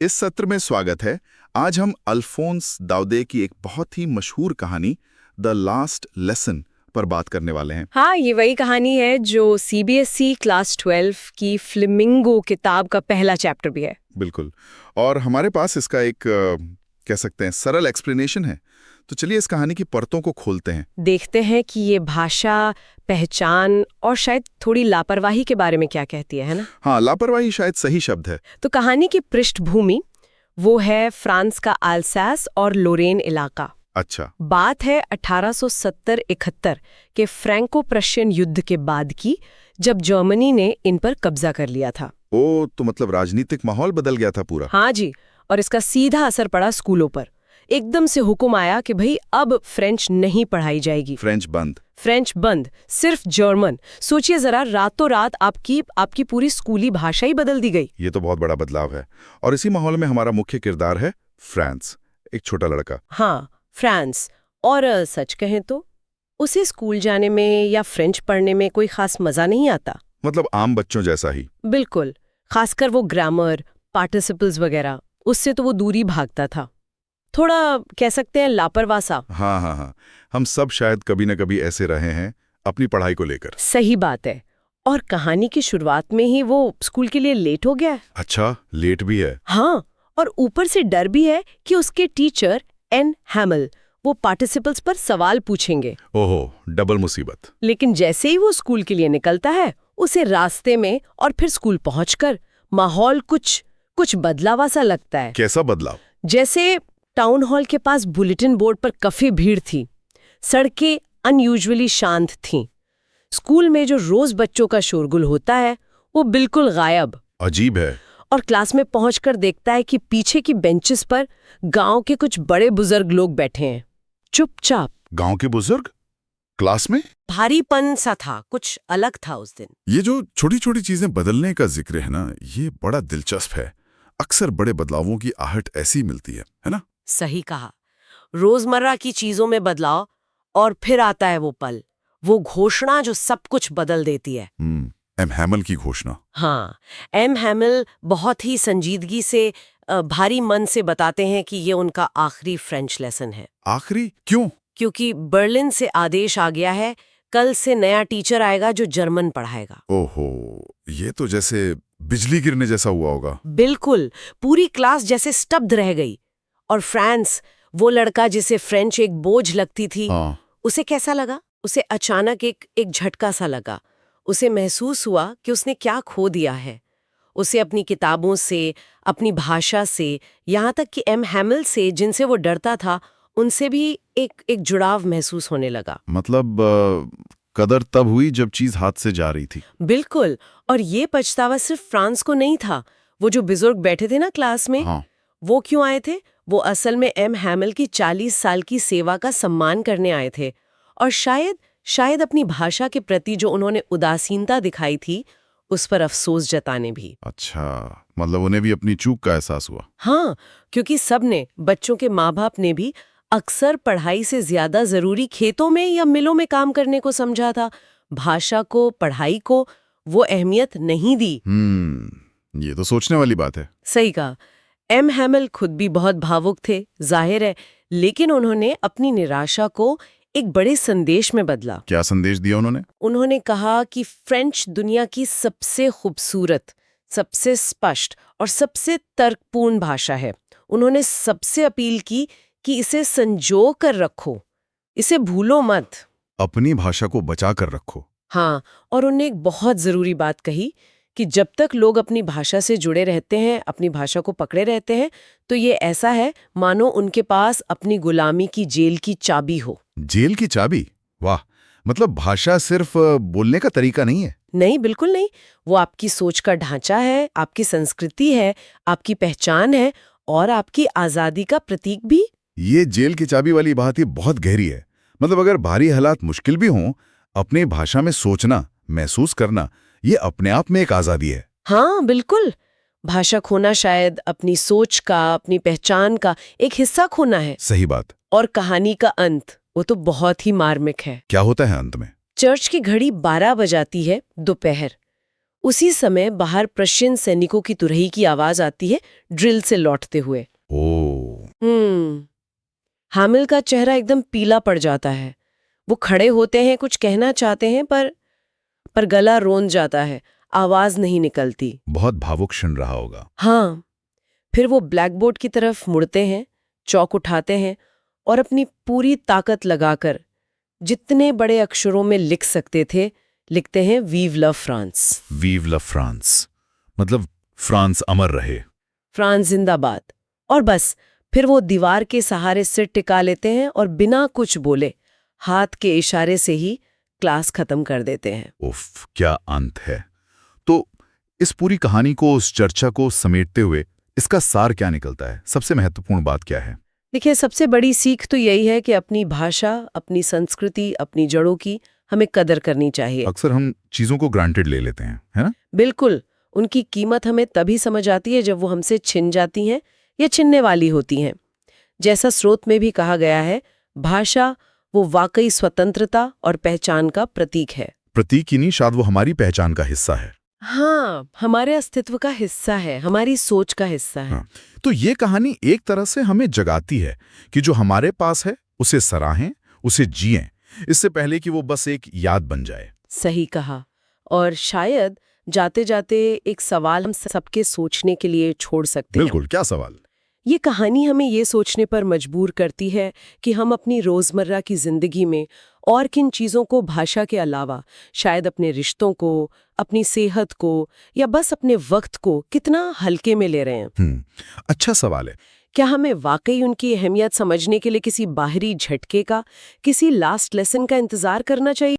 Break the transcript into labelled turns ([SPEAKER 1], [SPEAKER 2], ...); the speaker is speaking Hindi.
[SPEAKER 1] इस सत्र में स्वागत है। आज हम अल्फोंस दाउदे की एक बहुत ही मशहूर कहानी द लास्ट लेसन पर बात करने वाले हैं।
[SPEAKER 2] हाँ, ये वही कहानी है जो सीबीएसई क्लास 12 की फ्लेमिंगो किताब का पहला चैप्टर भी है।
[SPEAKER 1] बिल्कुल। और हमारे पास इसका एक कह सकते हैं सरल एक्सप्लेनेशन है। तो चलिए इस कहानी की परतों को खोलते हैं।
[SPEAKER 2] देखते हैं कि ये भाषा, पहचान और शायद थोड़ी लापरवाही के बारे में क्या कहती है ना?
[SPEAKER 1] हाँ, लापरवाही शायद सही शब्द है।
[SPEAKER 2] तो कहानी की पृष्ठभूमि वो है फ्रांस का अल्सास और लोरेन इलाका।
[SPEAKER 1] अच्छा।
[SPEAKER 2] बात है 1870-71 के फ्रैंको प्रशियन युद्ध के बाद की, जब जर्मनी ने इन पर कब्जा कर लिया था।
[SPEAKER 1] ओ, तो मतलब राजनीतिक माहौल बदल गया था पूरा।
[SPEAKER 2] हाँ जी, और इसका सीधा असर पड़ा स्कूलों पर। एकदम से हुक्म आया कि भाई अब फ्रेंच नहीं पढ़ाई जाएगी। फ्रेंच बंद, सिर्फ जर्मन। सोचिए जरा, रातों रात आपकी पूरी स्कूली भाषा ही बदल दी गई।
[SPEAKER 1] ये तो बहुत बड़ा बदलाव है। और इसी माहौल में हमारा मुख्य किरदार है फ्रांस, एक छोटा लड़का।
[SPEAKER 2] हाँ, फ्रांस। और सच कहें तो उसे स्कूल जाने में या फ्रेंच पढ़ने में कोई खास मजा नहीं आता।
[SPEAKER 1] मतलब आम बच्चों जैसा ही।
[SPEAKER 2] बिल्कुल, खासकर वो ग्रामर, पार्टिसिपल्स वगैरह, उससे तो वो दूरी भागता था। थोड़ा कह सकते हैं लापरवाह सा।
[SPEAKER 1] हाँ, हम सब शायद कभी न कभी ऐसे रहे हैं अपनी पढ़ाई को लेकर।
[SPEAKER 2] सही बात है। और कहानी की शुरुआत में ही वो स्कूल के लिए लेट हो गया है।
[SPEAKER 1] अच्छा, लेट भी है?
[SPEAKER 2] हाँ, और ऊपर से डर भी है कि उसके टीचर एन हैमल वो पार्टिसिपल्स पर सवाल पूछेंगे।
[SPEAKER 1] ओहो, डबल मुसीबत।
[SPEAKER 2] लेकिन जैसे ही वो स्कूल के लिए निकलता है, उसे रास्ते में और फिर स्कूल पहुंचकर माहौल कुछ बदलावा सा लगता है।
[SPEAKER 1] कैसा बदलाव?
[SPEAKER 2] जैसे टाउन हॉल के पास बुलेटिन बोर्ड पर काफी भीड़ थी, सड़कें अनयूजुअली शांत थीं, स्कूल में जो रोज बच्चों का शोरगुल होता है वो बिल्कुल गायब।
[SPEAKER 1] अजीब है।
[SPEAKER 2] और क्लास में पहुंचकर देखता है कि पीछे की बेंचेस पर गांव के कुछ बड़े बुजुर्ग लोग बैठे हैं, चुपचाप।
[SPEAKER 1] गांव के बुजुर्ग क्लास में?
[SPEAKER 2] भारीपन सा था, कुछ अलग था उस दिन।
[SPEAKER 1] ये जो छोटी छोटी चीजें बदलने का जिक्र है ना, ये बड़ा दिलचस्प है। अक्सर बड़े बदलावों की आहट ऐसी मिलती है ना?
[SPEAKER 2] सही कहा। रोजमर्रा की चीजों में बदलाव, और फिर आता है वो पल, वो घोषणा जो सब कुछ बदल देती है।
[SPEAKER 1] एम हैमल की घोषणा।
[SPEAKER 2] हाँ, एम हैमल बहुत ही संजीदगी से, भारी मन से बताते हैं कि ये उनका आखिरी फ्रेंच लेसन है।
[SPEAKER 1] आखिरी क्यों?
[SPEAKER 2] क्योंकि बर्लिन से आदेश आ गया है, कल से नया टीचर आएगा जो जर्मन पढ़ाएगा।
[SPEAKER 1] ओहो, ये तो जैसे बिजली गिरने जैसा हुआ होगा।
[SPEAKER 2] बिल्कुल, पूरी क्लास जैसे स्तब्ध रह गई। और फ्रांस, वो लड़का जिसे फ्रेंच एक बोझ लगती थी, उसे कैसा लगा? उसे अचानक एक झटका सा लगा। उसे महसूस हुआ कि उसने क्या खो दिया है। उसे अपनी किताबों से, अपनी भाषा से, यहाँ तक कि एम हैमल से, जिनसे वो डरता था, उनसे भी एक जुड़ाव महसूस होने लगा।
[SPEAKER 1] मतलब कदर तब हुई जब चीज हाथ से जा रही थी।
[SPEAKER 2] बिल्कुल। और ये पछतावा सिर्फ फ्रांस को नहीं था। वो जो बुजुर्ग बैठे थे ना क्लास में, वो क्यों आए थे? वो असल में एम हैमल की 40 साल की सेवा का सम्मान करने आए थे, और शायद अपनी भाषा के प्रति जो उन्होंने उदासीनता दिखाई थी, उस पर अफसोस जताने भी।
[SPEAKER 1] अच्छा, मतलब उन्हें भी अपनी चूक का एहसास हुआ।
[SPEAKER 2] हाँ, क्योंकि सबने, बच्चों के माँ बाप ने भी अक्सर पढ़ाई से ज्यादा जरूरी खेतों में या मिलों में काम करने को समझा था। भाषा को, पढ़ाई को वो अहमियत नहीं दी।
[SPEAKER 1] ये तो सोचने वाली बात है।
[SPEAKER 2] सही कहा। एम हैमल खुद भी बहुत भावुक थे, जाहिर है, लेकिन उन्होंने अपनी निराशा को एक बड़े संदेश में बदला।
[SPEAKER 1] क्या संदेश दिया उन्होंने?
[SPEAKER 2] उन्होंने कहा कि फ्रेंच दुनिया की सबसे खूबसूरत, सबसे स्पष्ट और सबसे तर्कपूर्ण भाषा है। उन्होंने सबसे अपील की कि इसे संजो कर रखो, इसे भूलो मत।
[SPEAKER 1] अपनी भाषा को बचा कर रखो।
[SPEAKER 2] हाँ, और उन्होंने एक बहुत जरूरी बात कही कि जब तक लोग अपनी भाषा से जुड़े रहते हैं, अपनी भाषा को पकड़े रहते हैं, तो ये ऐसा है मानो उनके पास अपनी गुलामी की जेल की चाबी हो।
[SPEAKER 1] जेल की चाबी? वाह! मतलब भाषा सिर्फ बोलने का तरीका नहीं है।
[SPEAKER 2] नहीं, बिल्कुल नहीं। वो आपकी सोच का ढांचा है, आपकी संस्कृति है, आपकी पहचान है, और आपकी आजादी का प्रतीक भी।
[SPEAKER 1] ये जेल की चाबी वाली बात ही बहुत गहरी है। मतलब अगर भारी हालात मुश्किल भी हों, अपनी भाषा में सोचना, महसूस करना, ये अपने आप में एक आजादी है।
[SPEAKER 2] हाँ, बिल्कुल। भाषा खोना शायद अपनी सोच का, अपनी पहचान का एक हिस्सा खोना है।
[SPEAKER 1] सही बात।
[SPEAKER 2] और कहानी का अंत, वो तो बहुत ही मार्मिक है।
[SPEAKER 1] क्या होता है अंत में?
[SPEAKER 2] चर्च की घड़ी 12 बजाती है, दोपहर। उसी समय बाहर प्रशियन सैनिकों की तुरही की आवाज आती है, ड्रिल से लौटते हुए।
[SPEAKER 1] ओ,
[SPEAKER 2] हामिल का चेहरा एकदम पीला पड़ जाता है। वो खड़े होते हैं, कुछ कहना चाहते हैं, पर गला रोंद जाता है, आवाज नहीं निकलती।
[SPEAKER 1] बहुत भावुक क्षण रहा होगा।
[SPEAKER 2] हाँ, फिर वो ब्लैकबोर्ड की तरफ मुड़ते हैं, चौक उठाते हैं और अपनी पूरी ताकत लगाकर जितने बड़े अक्षरों में लिख सकते थे, लिखते हैं वीव लव फ्रांस।
[SPEAKER 1] वीव लव फ्रांस, मतलब फ्रांस अमर रहे।
[SPEAKER 2] फ्रांस जिंदाबाद। और बस फिर वो दीवार के सहारे सिर टिका लेते हैं और बिना कुछ बोले हाथ के इशारे से ही क्लास खत्म कर देते हैं।
[SPEAKER 1] उफ, क्या अंत है। तो इस पूरी कहानी को, उस चर्चा को समेटते हुए इसका सार क्या निकलता है? सबसे महत्वपूर्ण बात क्या है?
[SPEAKER 2] देखिए, सबसे बड़ी सीख तो यही है कि अपनी भाषा, अपनी संस्कृति, अपनी जड़ों की हमें कदर करनी चाहिए।
[SPEAKER 1] अक्सर हम चीजों को ग्रांटेड ले लेते हैं, है ना?
[SPEAKER 2] बिल्कुल, उनकी कीमत हमें तभी समझ आती है जब वो हमसे छिन जाती हैं या छिनने वाली होती हैं। जैसा स्रोत में भी कहा गया है, भाषा वो वाकई स्वतंत्रता और पहचान का प्रतीक है।
[SPEAKER 1] प्रतीक ही नहीं, शायद वो हमारी पहचान का हिस्सा है।
[SPEAKER 2] हाँ, हमारे अस्तित्व का हिस्सा है, हमारी सोच का हिस्सा है।
[SPEAKER 1] हाँ, तो ये कहानी एक तरह से हमें जगाती है कि जो हमारे पास है उसे सराहें, उसे जिएं, इससे पहले कि वो बस एक याद बन जाए।
[SPEAKER 2] सही कहा। और शायद जाते जाते एक सवाल हम सबके सोचने के लिए छोड़ सकते हैं।
[SPEAKER 1] बिल्कुल, क्या सवाल?
[SPEAKER 2] ये कहानी हमें ये सोचने पर मजबूर करती है कि हम अपनी रोजमर्रा की जिंदगी में और किन चीजों को भाषा के अलावा शायद अपने रिश्तों को, अपनी सेहत को या बस अपने वक्त को कितना हल्के में ले रहे हैं।
[SPEAKER 1] अच्छा सवाल है।
[SPEAKER 2] क्या हमें वाकई उनकी अहमियत समझने के लिए किसी बाहरी झटके का, किसी लास्ट लेसन का इंतजार करना चाहिए?